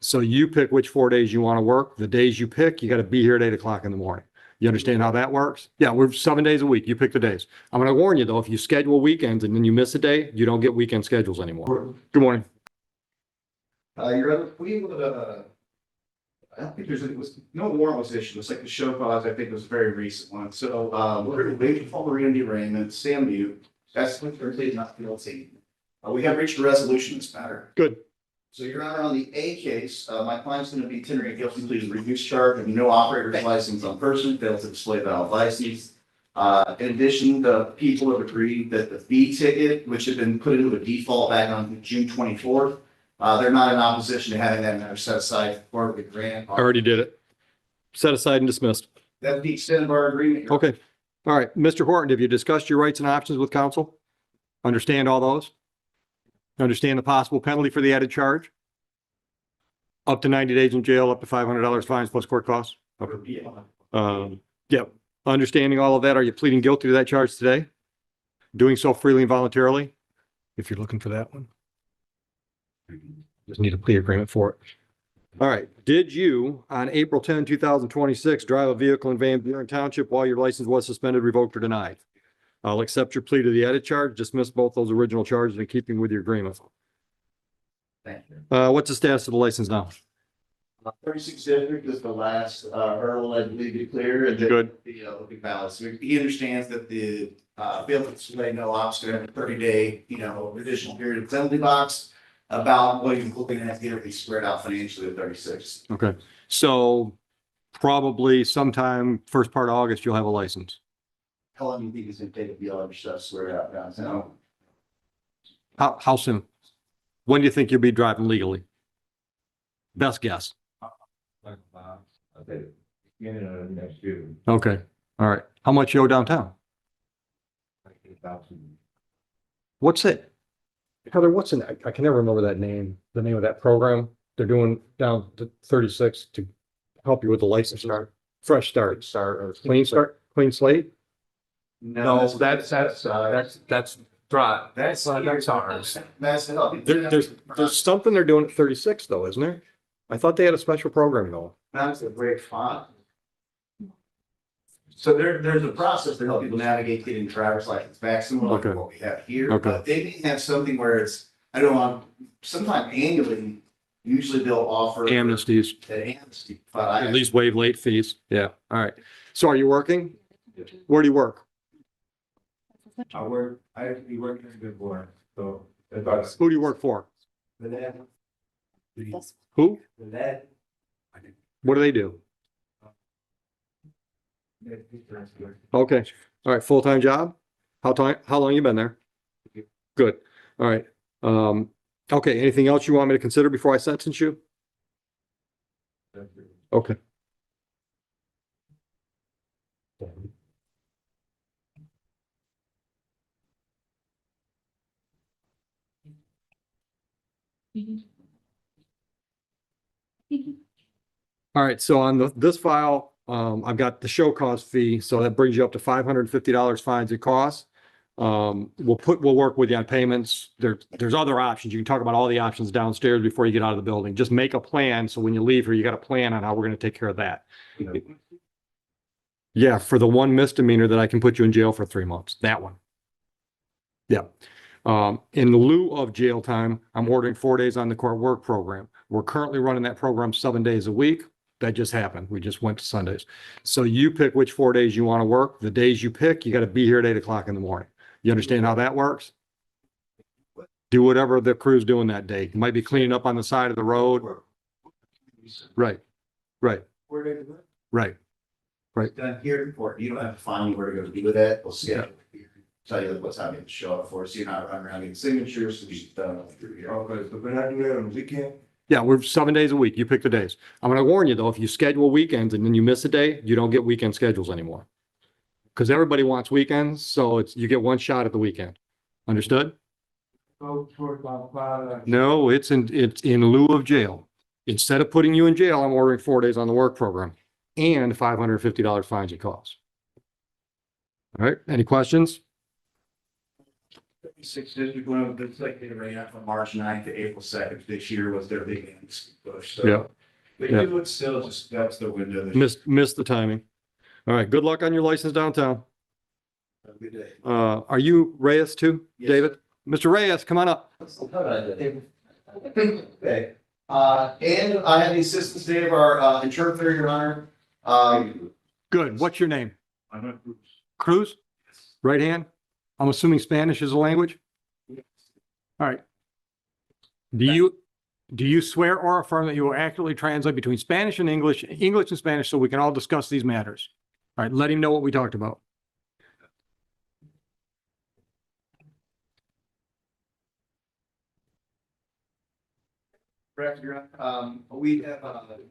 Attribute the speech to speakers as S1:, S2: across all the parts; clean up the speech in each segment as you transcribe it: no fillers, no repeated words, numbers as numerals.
S1: So you pick which 4 days you want to work. The days you pick, you got to be here at 8 o'clock in the morning. You understand how that works? Yeah, we're 7 days a week. You pick the days. I'm going to warn you though, if you schedule weekends and then you miss a day, you don't get weekend schedules anymore. Good morning.
S2: Your other, we would, I don't think there's, it was no warrantless issue. It's like the show cause, I think it was a very recent one. So, we're waiting for Randy Raymond, Sam Mute. That's what they're pleading not guilty. We have reached a resolution in this matter.
S1: Good.
S2: So Your Honor, on the A case, my client's going to be tendering a guilty plea to reduced charge of no operator's license on person, fails to display valid license. In addition, the people have agreed that the fee ticket, which had been put into a default back on June 24th, they're not in opposition to having that matter set aside for the grant.
S1: I already did it. Set aside and dismissed.
S2: That's the extent of our agreement.
S1: Okay. All right. Mr. Horton, have you discussed your rights and options with counsel? Understand all those? Understand the possible penalty for the added charge? Up to 90 days in jail, up to $500 fines plus court costs? Okay. Yeah. Understanding all of that, are you pleading guilty to that charge today? Doing so freely and voluntarily? If you're looking for that one. Just need a plea agreement for it. All right. Did you, on April 10, 2026, drive a vehicle in Van Buren Township while your license was suspended, revoked, or denied? I'll accept your plea to the added charge, dismiss both those original charges in keeping with your agreement.
S2: Thank you.
S1: What's the status of the license now?
S2: 36 district is the last hurdle, I believe, to clear. And
S1: Good.
S2: The balance. So he understands that the failed to display no ops to have a 30-day, additional period of penalty box. About what he's looking at here, be spread out financially at 36.
S1: Okay. So probably sometime first part of August, you'll have a license.
S2: How long do you think it's gonna take to be able to stuff squared out downtown?
S1: How soon? When do you think you'll be driving legally? Best guess.
S3: Next year.
S1: Okay. All right. How much you owe downtown? What's it? Heather, what's in, I can never remember that name, the name of that program they're doing down to 36 to help you with the license start, fresh start, or clean start, clean slate?
S3: No, that's dry. That's ours.
S1: There's something they're doing at 36 though, isn't there? I thought they had a special program though.
S2: That's a great font. So there's a process to help people navigate getting driver's license back, similar to what we have here.
S1: Okay.
S2: But they may have something where it's, I don't know, sometime annually, usually they'll offer.
S1: Amnesties,
S2: An amnesty, but I.
S1: at least waive late fees. Yeah. All right. So are you working? Where do you work?
S3: I actually work in good board, so.
S1: Who do you work for?
S3: The
S1: Who?
S3: that.
S1: What do they do? Okay. All right. Full-time job? How long you been there? Good. All right. Okay. Anything else you want me to consider before I sentence you? Okay. All right. So on this file, I've got the show cause fee, so that brings you up to $550 fines and costs. We'll work with you on payments. There's other options. You can talk about all the options downstairs before you get out of the building. Just make a plan. So when you leave here, you got a plan on how we're going to take care of that. Yeah, for the one misdemeanor that I can put you in jail for 3 months, that one. Yeah. In lieu of jail time, I'm ordering 4 days on the court work program. We're currently running that program 7 days a week. That just happened. We just went to Sundays. So you pick which 4 days you want to work. The days you pick, you got to be here at 8 o'clock in the morning. You understand how that works? Do whatever the crew's doing that day. You might be cleaning up on the side of the road. Right, right, right, right.
S2: Done here before, you don't have to find where to go to do with that, we'll schedule it here. Tell you what's happening to show up for, so you're not running around getting signatures, so you've done it through here.
S3: Okay, so when I do that on the weekend?
S1: Yeah, we're 7 days a week. You pick the days. I'm going to warn you though, if you schedule weekends and then you miss a day, you don't get weekend schedules anymore. Because everybody wants weekends, so you get one shot at the weekend. Understood? No, it's in lieu of jail. Instead of putting you in jail, I'm ordering 4 days on the work program and $550 fines and costs. All right, any questions?
S2: Sixth district, one of the, like, they ran out from March 9th to April 2nd. This year was their big push. So
S1: Yeah.
S3: But
S1: Yeah.
S3: you would still just, that's the window. that-
S1: Missed the timing. All right, good luck on your license downtown.
S2: Have a good day.
S1: Are you Reyes too,
S2: Yes.
S1: David? Mr. Reyes, come on up.
S2: Okay. And I have the assistance today of our interpreter, Your Honor.
S1: Good. What's your name?
S3: I'm not.
S1: Cruz? Right hand? I'm assuming Spanish is a language? All right. Do you swear or affirm that you will accurately translate between Spanish and English, English and Spanish, so we can all discuss these matters? All right, let him know what we talked about.
S2: Correct, Your Honor. We have,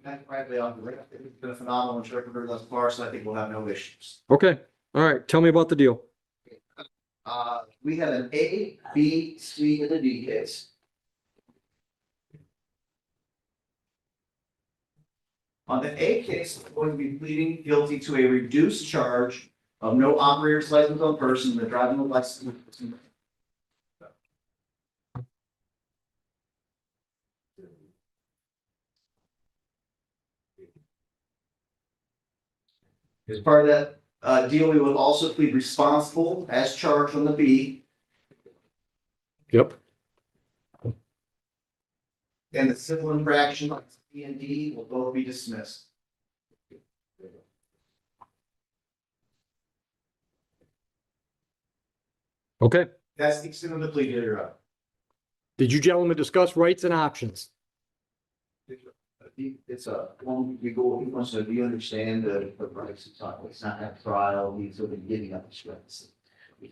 S2: met privately on the record. It's been a phenomenal interpreter thus far, so I think we'll have no issues.
S1: Okay, all right, tell me about the deal.
S2: We have an A, B, C, and a D case. On the A case, we're going to be pleading guilty to a reduced charge of no operator's license on person, the driving license. As part of that deal, we will also plead responsible as charged on the B,
S1: Yep.
S2: and the civil infraction, like C and D, will both be dismissed.
S1: Okay.
S2: That's the extent of the plea, Your Honor.
S1: Did you gentlemen discuss rights and options?
S2: It's a, when we go, he wants to, do you understand the rights to talk, it's not a trial, he's sort of giving up his rights. The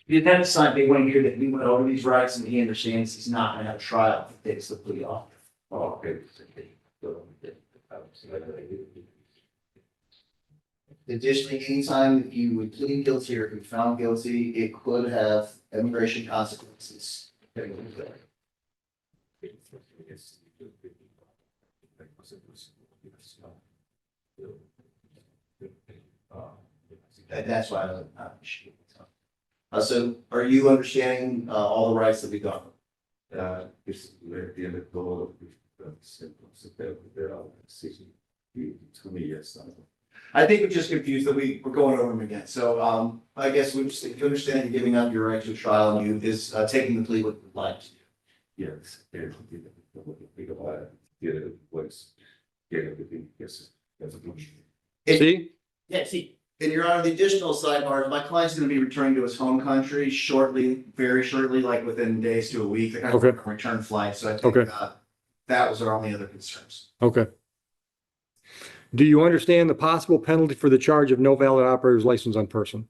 S2: defendant side, they want to hear that we went over these rights and he understands he's not gonna have a trial if he takes the plea off. Additionally, anytime that you would plead guilty or be found guilty, it could have immigration consequences. And that's why I was not sure. So are you understanding all the rights that we got? I think we're just confused that we're going over them again. So I guess we just, if you understand you're giving up your right to a trial and you is taking the plea with life.
S4: Yes.
S1: See?
S2: Yeah, see. And Your Honor, the additional sidebar, my client's gonna be returning to his home country shortly, very shortly, like within days to a week. They're
S1: Okay.
S2: gonna return flight, so I
S1: Okay.
S2: think that was our only other concerns.
S1: Okay. Do you understand the possible penalty for the charge of no valid operator's license on person?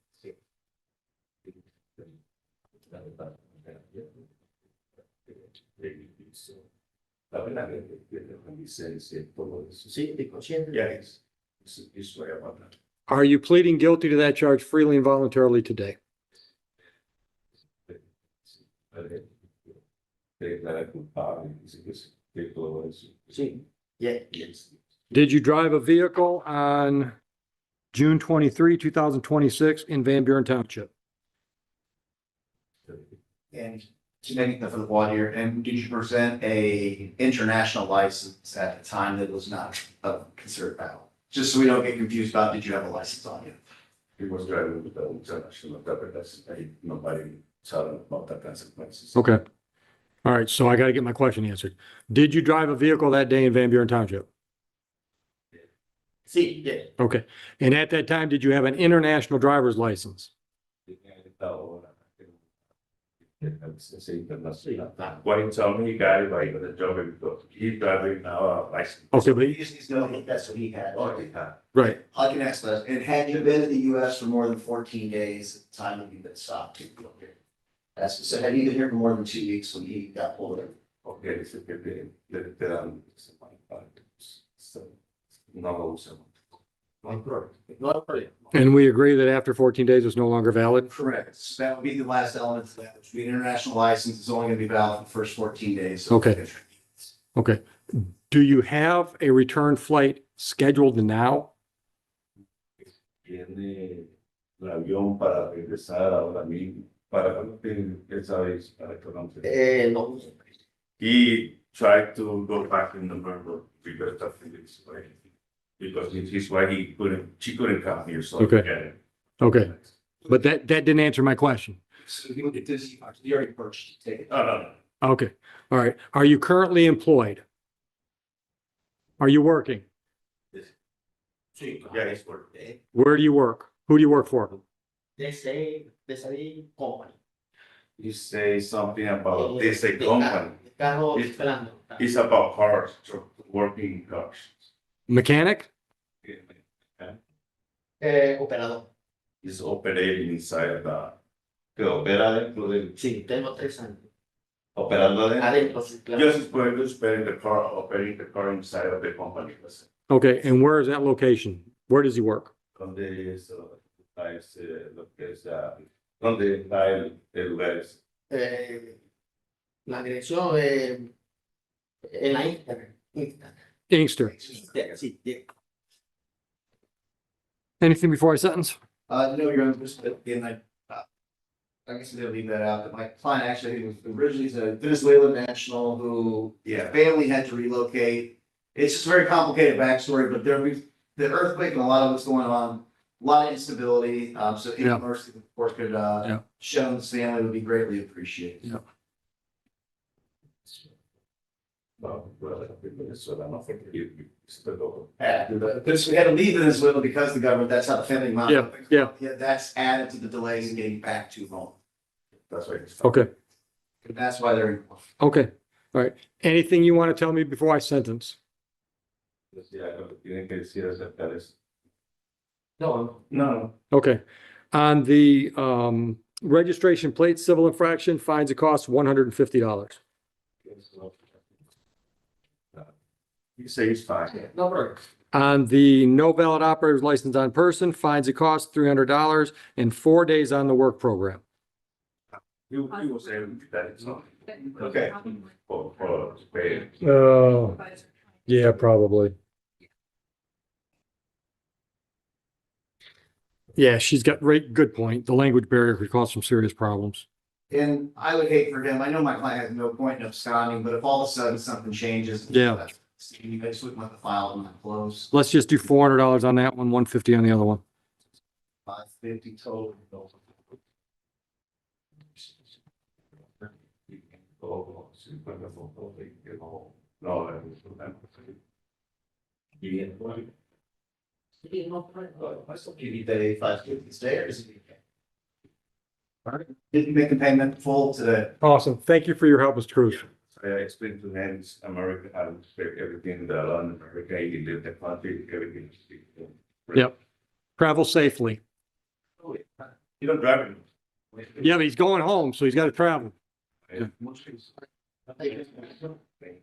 S2: Yes.
S4: You swear about that.
S1: Are you pleading guilty to that charge freely and voluntarily today?
S2: Yeah.
S1: Did you drive a vehicle on June 23, 2026 in Van Buren Township?
S2: And to make it for the water here, and did you present a international license at the time that was not a considered valid? Just so we don't get confused about, did you have a license on you?
S4: He was driving with the international government, that's, nobody told him about that consequences.
S1: Okay. All right, so I got to get my question answered. Did you drive a vehicle that day in Van Buren Township?
S2: See, yeah.
S1: Okay. And at that time, did you have an international driver's license?
S4: What he told me, he got it right, but the job, he's driving now, license.
S1: Okay, but
S2: He just needs to know that that's what he had.
S1: right.
S2: I can ask that. And had you been in the US for more than 14 days at the time that you've been stopped? That's, so had you been here for more than 2 weeks when he got pulled over?
S4: Okay, it's a good thing, so, no, so.
S1: And we agree that after 14 days, it's no longer valid?
S2: Correct. So that would be the last element to that, which would be an international license is only gonna be valid for the first 14 days.
S1: Okay. Okay. Do you have a return flight scheduled now?
S4: tiene el avión para regresar ahora mismo, para cuando tiene esa vez, para que no se-
S5: No.
S4: He tried to go back in November because of his way. Because his wife, she couldn't come here, so.
S1: Okay.
S4: yeah.
S1: Okay. But that didn't answer my question.
S3: So you look at this, you already purchased, take it.
S4: No, no, no.
S1: Okay, all right. Are you currently employed? Are you working?
S4: Yeah, it's for.
S1: Where do you work? Who do you work for?
S5: They say company.
S4: You say something about this a company.
S5: Carro
S4: It's-
S5: esperando.
S4: It's about cars, so working cars.
S1: Mechanic?
S5: Operador.
S4: It's operating inside the. Que opera dentro del.
S5: Sí, tengo 3 años.
S4: Operando
S5: Adentro, sí, claro.
S4: Just operating the car inside of the company.
S1: Okay, and where is that location? Where does he work?
S4: Donde es, lo que es, donde está el lugar es.
S5: La dirección en la Instagram.
S1: Inkster.
S5: Sí, sí.
S1: Anything before I sentence?
S2: No, Your Honor, just again, I guess I did leave that out, that my client actually was originally a Venezuelan national who family had to relocate. It's just a very complicated backstory, but the earthquake and a lot of what's going on, a lot of instability, so any
S1: Yeah.
S2: mercy the court could, show this family would be greatly appreciated.
S1: Yeah.
S4: No, well, Venezuela, no, you still.
S2: This, we had to leave Venezuela because the government, that's how the family.
S1: Yeah.
S2: Yeah, that's added to the delays in getting back to home.
S4: That's why. It's.
S1: Okay,
S2: And that's why they're.
S1: okay, all right. Anything you want to tell me before I sentence?
S4: Yeah, lo que tienen que decir acerca de eso.
S5: No,
S4: No.
S1: Okay. On the registration plate, civil infraction, fines and costs $150.
S4: You say it's fine.
S5: no problem.
S1: On the no valid operator's license on person, fines and costs $300 and 4 days on the work program.
S4: You will say that it's not. Okay. For pay.
S1: Oh, yeah, probably. Yeah, she's got good point. The language barrier could cause some serious problems.
S2: And I would hate for him, I know my client has no point in absconding, but if all of a sudden something changes.
S1: Yeah.
S2: You guys wouldn't want the file when it close.
S1: Let's just do $400 on that one, $150 on the other one.
S2: 550 total.
S4: No,
S2: I still give you the 550 stairs. Didn't make a payment full today.
S1: Awesome. Thank you for your help, Mr. Cruz.
S4: I explained to him, America, how to expect everything, the London, America, he lived the country, everything.
S1: Yep. Travel safely.
S4: You don't drive it.
S1: Yeah, but he's going home, so he's got to travel.
S4: Yeah.
S5: Thank you.